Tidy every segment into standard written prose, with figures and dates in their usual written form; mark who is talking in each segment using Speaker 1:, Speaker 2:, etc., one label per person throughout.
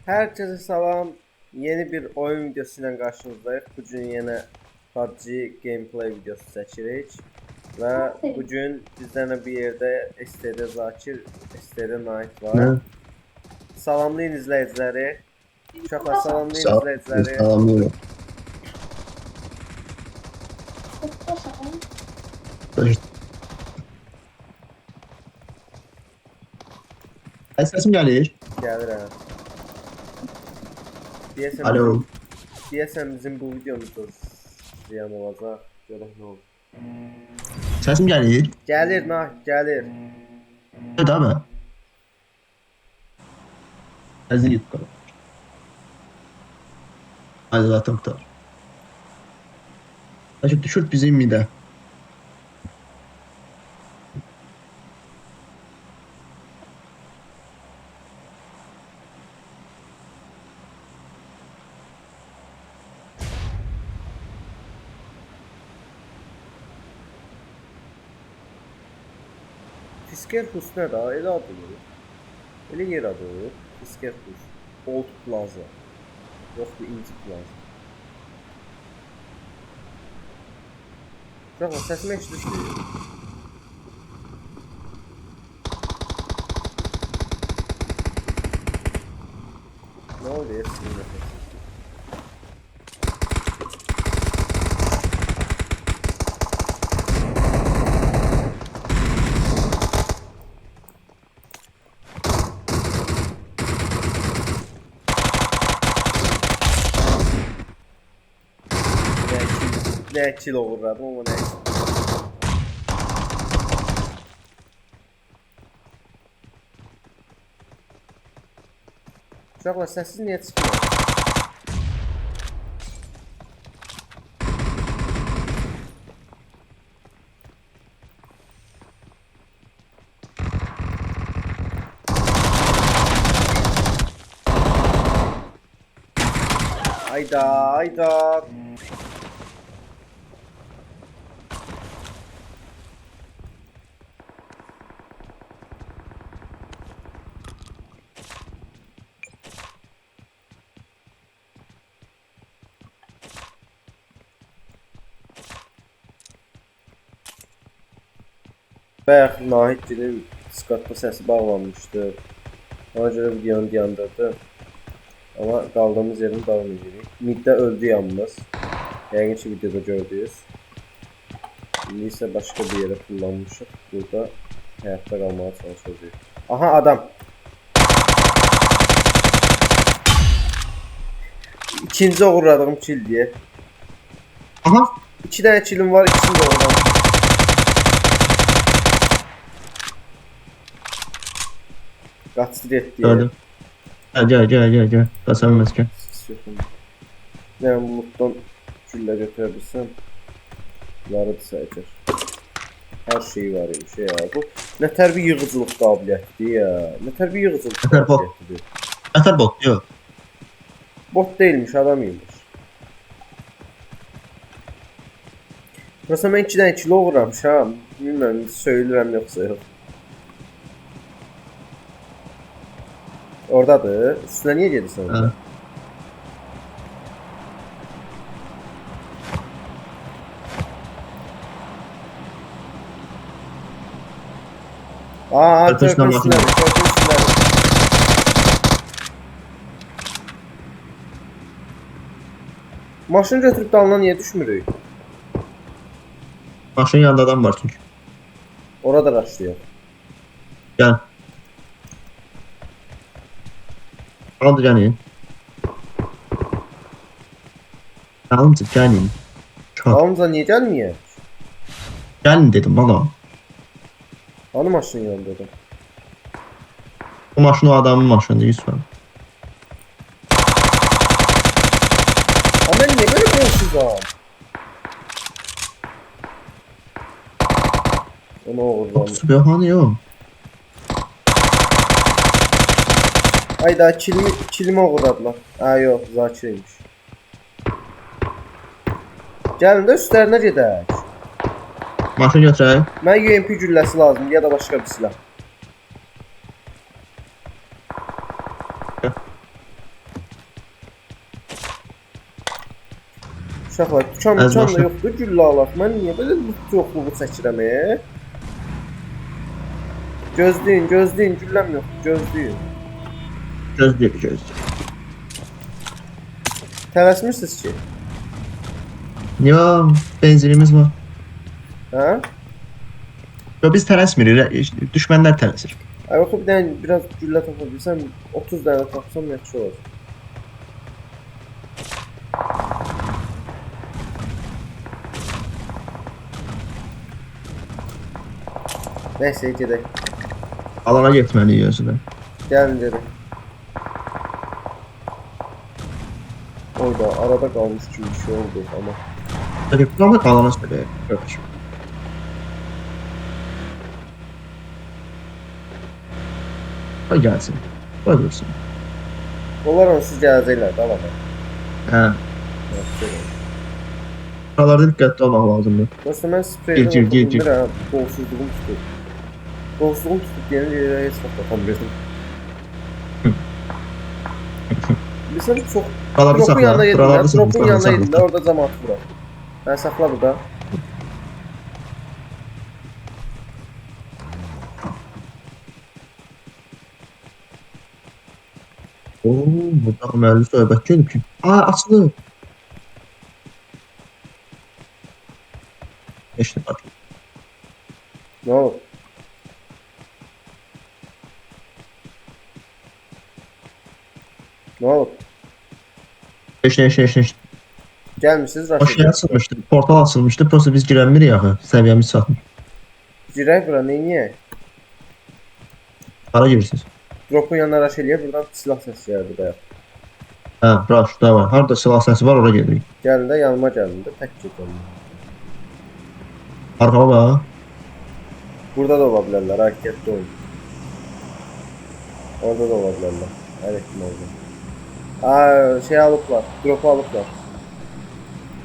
Speaker 1: Herkese salam. Yeni bir oyun videosuyla karşınızdayız. Bugün yine PUBG gameplay videosu çekirik. Ve bugün bizden bir yerde STD Zakir, STD Night var.
Speaker 2: Ne?
Speaker 1: Salamlayın izleyicileri. Uşaqlar salamlayın
Speaker 2: Sağ
Speaker 1: izleyicileri.
Speaker 2: Sağlamıyorum. Sesim gelir.
Speaker 1: Gəlirəm. Deyəsən
Speaker 2: Alo.
Speaker 1: bizim, deyəsən bizim bu videomuzda ziyan olacaq. Görək nə olur.
Speaker 2: Sesim gelir.
Speaker 1: Gəlir Night, gəlir.
Speaker 2: Evet abi. Sesim gitti. Hadi zaten tutar. Açıp düşürt bizim mide.
Speaker 1: Fisker Hus nə da? Elə adı olur. Elə yer adı olur. Fisker Hus. Old Plaza. Yox bu inci Plaza. Uşaqlar səsimi eşidirsiniz? Nə oldu ya sizin nəfəsiz? Nə kilo uğradım ama nə kilo. Uşaqlar səssiz niyə çıxmıyor? Ayda, ayda. Bayaq Nahid dilin Skype-da səsi bağlanmışdı. Ona görə videonu dayandırdı. Ama kaldığımız yerden devam edirik. Middə öldü yalnız. Yəqin ki videoda gördünüz. İndi isə başqa bir yerə kullanmışıq. Burada həyatda qalmağa çalışacağıq. Aha adam. İkinci uğradığım kill diye.
Speaker 2: Aha.
Speaker 1: 2 tane killim var, ikisini de oradan. Qaçdı etdi.
Speaker 2: Gördüm. Gel. Kasamaz gel.
Speaker 1: Yani bu loot'tan gülle götürebilsem yarıdı sayılır. Her şeyi var bir şey ya. Bu ne tər bir yığıcılıq qabiliyyətidir ya. Ne tər bir yığıcılıq
Speaker 2: Nətər bot?
Speaker 1: qabiliyyətidir.
Speaker 2: Atar bot yok.
Speaker 1: Bot değilmiş, adam imiş. Mesela ben 2 dənə kilo uğramışam. Bilmem söylürəm yoxsa yox. Oradadır. Üstüne niye gedirsən orada?
Speaker 2: Ha.
Speaker 1: Aa,
Speaker 2: Arkasından
Speaker 1: körpün üstüne.
Speaker 2: bakın.
Speaker 1: Körpün üstüne. Maşını götürüp dalına niye düşmürük?
Speaker 2: Maşının yanında adam var çünkü.
Speaker 1: Orada başlıyor.
Speaker 2: Gel. Aldı gelin. Aldı gelin. Çok.
Speaker 1: Dalımıza niye gelmiyor?
Speaker 2: Gelin dedim valla.
Speaker 1: Hani maşının yanında da.
Speaker 2: Bu maşın o adamın maşınıydı Yusuf.
Speaker 1: Ama ben niye böyle bolsuzam? Onu oğurlam.
Speaker 2: Sübhanı yok.
Speaker 1: Ayda kilimi oğurladılar. Ha yok, Zakir'ymiş. Gəlin də üstlərinə gedək.
Speaker 2: Maşın götürək.
Speaker 1: Mən UMP gülləsi lazımdır ya da başqa bir silah. Uşaqlar, dükan
Speaker 2: Az
Speaker 1: da
Speaker 2: başla.
Speaker 1: yoxdur, güllə alaq. Mən niyə belə loot yoxluğu çəkirəm, Gözləyin, gülləm yoxdur, gözləyin.
Speaker 2: Gözləyir.
Speaker 1: Tələsmirsiniz ki?
Speaker 2: Ya, benzinimiz var.
Speaker 1: Hə?
Speaker 2: Yo, biz tələsmirik, düşmənlər tələsir.
Speaker 1: Ay, yox, bir dənə biraz güllə tapa bilsəm, 30 dənə tapsam yaxşı olur. Nəysə, gedək.
Speaker 2: Alana getməliyik özünə.
Speaker 1: Gəlin, gedək. Orada, arada qalmış kimi bir şey oldu ama.
Speaker 2: Reklama alana söyləyək. Görüşürüz. Qoy gəlsin. Qoy dursun.
Speaker 1: Onlar onsuz gələcəklər, da alana.
Speaker 2: Hə. Buralarda diqqətli olmaq lazımdır.
Speaker 1: Dostum, mən spreydən
Speaker 2: Gir.
Speaker 1: oxuduğumdur, qolsuzluğum tutub. Qolsuzluğum tutub yeni yerə heç vaxt tapamıyordum. Bilsəm, çox...
Speaker 2: Buralarda
Speaker 1: Drop'un
Speaker 2: saxla.
Speaker 1: yanına yedin,
Speaker 2: Buralarda saxla.
Speaker 1: Drop'un yanına yedin, orada cəmaat vurar. Mən saxla burada.
Speaker 2: Oo, burada müəllif söhbət gedib ki. Açılıb. İşte bak.
Speaker 1: Nə olub? Nə olub?
Speaker 2: Heç.
Speaker 1: Gəlmişsiniz,
Speaker 2: O
Speaker 1: rush
Speaker 2: şey açılmışdı. Portal açılmışdı. Prosta biz girənmirik axı. Səviyyəmiz çatmır.
Speaker 1: Girək bura, neyniyək?
Speaker 2: Hara girirsiniz?
Speaker 1: Drop'un yanına rush eləyək, buradan silah səsi gəldi baya.
Speaker 2: Hə, rush da var. Harda silah səsi var, ora gedirik.
Speaker 1: Gəlin də, yanıma gəlin də, tək gedim.
Speaker 2: Arxama bax.
Speaker 1: Burada da ola bilərlər, hərəkətdə oyun. Orada da ola bilərlər, hər ehtimalda. Şey alıblar, drop'u alıblar.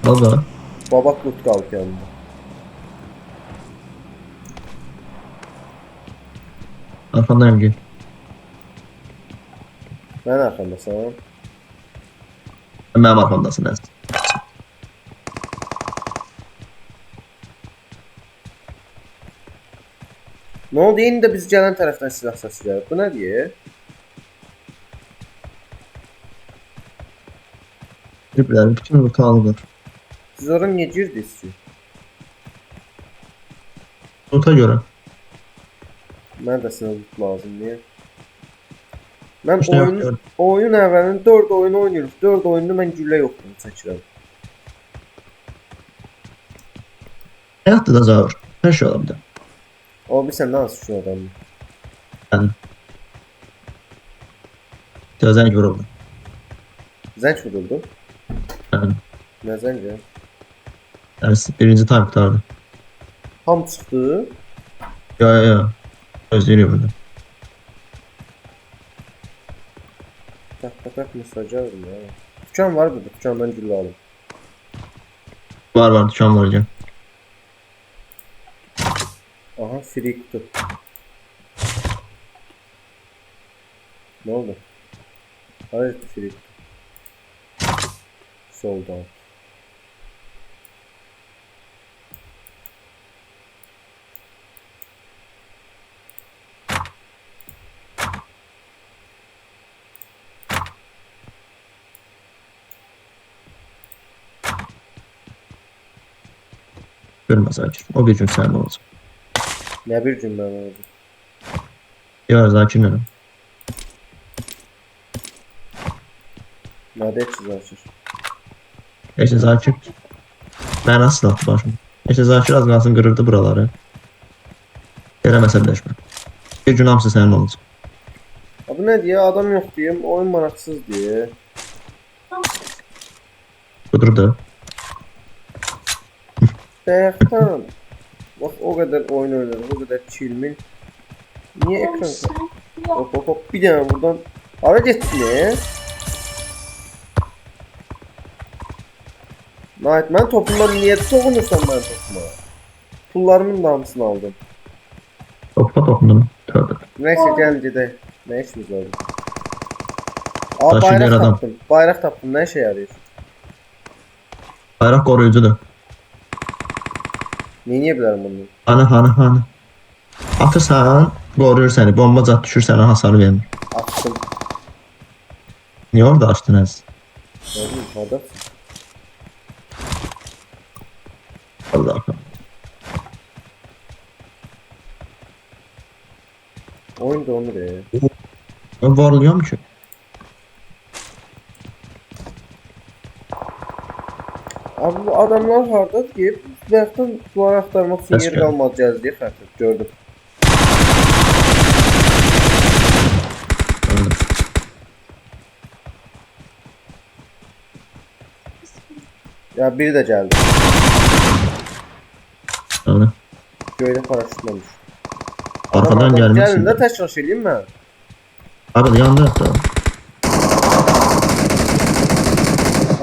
Speaker 2: Valla.
Speaker 1: Babak loot qalıb yanında.
Speaker 2: Arxamdayım gel.
Speaker 1: Mən arxamdasan.
Speaker 2: Mənim arxamdasın əzizim.
Speaker 1: Nə oldu? Yeni də biz gələn tərəfdən silah səsi gəlib. Bu nədir?
Speaker 2: Triplərin bütün loot'u alıblar.
Speaker 1: Siz ora niyə girdiniz ki?
Speaker 2: Loot'a görə.
Speaker 1: Mən də sizə loot lazımdır. Mən
Speaker 2: İşte yox,
Speaker 1: oyun əvvəlin 4 oyunu oynayırıq. 4 oyunda mən güllə yoxluğunu çəkirəm.
Speaker 2: Həyatda da zor. Hər şey ola bilər.
Speaker 1: O bilsən nə hansı şu adamdır?
Speaker 2: Yəni. Tezən görüldü.
Speaker 1: Zəng vuruldu.
Speaker 2: Yəni.
Speaker 1: Nə zəngi?
Speaker 2: Yəni birinci time qutardı.
Speaker 1: Ham çıxdı.
Speaker 2: Ya. Gözləyirik burada.
Speaker 1: Tak mesaj aldım ya. Dükan var burada. Dükandan güllə alım.
Speaker 2: Var, dükan var gel.
Speaker 1: Aha, free kutu. Ne oldu? Hayır, free kutu. Sold out.
Speaker 2: Görmez Zakir. O bir gün sənin olacaq.
Speaker 1: Ne bir gün ben oldu.
Speaker 2: Ya Zakir'lə.
Speaker 1: Ne de etçiz açır.
Speaker 2: Eşte Zakir. Ben asıl attı başım. Eşte Zakir az qalsın qırırdı buraları. Elə məsələşmə. Bir gün hamısı sənin olacaq.
Speaker 1: Abi ne diye adam yok diyeyim. Oyun maraksız diye.
Speaker 2: Budur da.
Speaker 1: Bayaqdan. Bak o kadar oyun oynadım. O kadar çilmin. Niye ekran? Hop. Bir tane buradan. Abi git ne? Nait, mən topumdan niyə toxunursan mən topuma? Pullarımın da hamısını aldım.
Speaker 2: Topundum. Tövbe.
Speaker 1: Neyse gel gedək. Nə işimiz var?
Speaker 2: Daşı
Speaker 1: Bayraq
Speaker 2: bir adam.
Speaker 1: tapdım. Bayraq tapdım. Nə işə yarayır?
Speaker 2: Bayraq qoruyucudur.
Speaker 1: Neyə bilərəm bunu?
Speaker 2: Hani. Atırsan, qoruyur səni. Bomba zat düşür sənə hasar vermir.
Speaker 1: Açdım.
Speaker 2: Niyə orada açdın əziz?
Speaker 1: Nə bileyim, hardasın?
Speaker 2: Allah'ım.
Speaker 1: Oyun donur ya.
Speaker 2: Ben varlıyorum ki.
Speaker 1: Abi bu adamlar harda deyip uzaktan duvar aktarmak için
Speaker 2: Ses
Speaker 1: yer
Speaker 2: geldi.
Speaker 1: kalmayacağız diye xətir gördüm.
Speaker 2: Öldüm.
Speaker 1: Ya biri de geldi.
Speaker 2: Öldüm.
Speaker 1: Göyde paraşütlamış.
Speaker 2: Arkadan
Speaker 1: Gelin
Speaker 2: gelmişsin.
Speaker 1: de təşkil edeyim ben.
Speaker 2: Abi yandı hatta.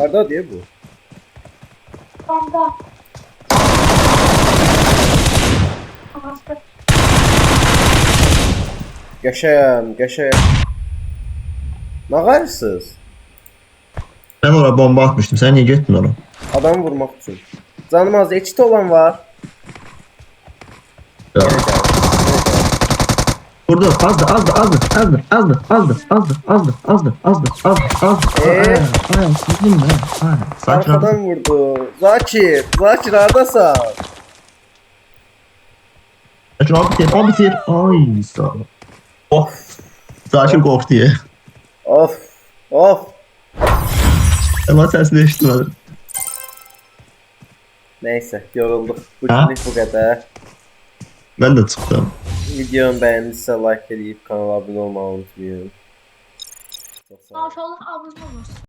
Speaker 1: Harda diye bu.
Speaker 3: Bomba. Ağaçta.
Speaker 1: Qəşəyəm. Nə qarsız?
Speaker 2: Ben oraya bomba atmıştım. Sen niye gittin oraya?
Speaker 1: Adamı vurmaq üçün. Canım az eçit olan var.
Speaker 2: Ya.
Speaker 1: Yenə gəldi.
Speaker 2: Vurdu. Azdı. Sizin ben. Sakin ol.
Speaker 1: Arkadan vurdu. Zakir hardasan?
Speaker 2: Sakin ol. Bitir. Ay sağ ol. Of. Sakin korktu ya.
Speaker 1: Of.
Speaker 2: Ama sesini eşitmedim.
Speaker 1: Neyse yorulduk.
Speaker 2: Ha?
Speaker 1: Bugünlük bu kadar.
Speaker 2: Ben de çıktım.
Speaker 1: Videomu beğendiyse like edip kanala abone olmayı unutmayın. Çok sağ olun.
Speaker 3: Maşallah abone olursun.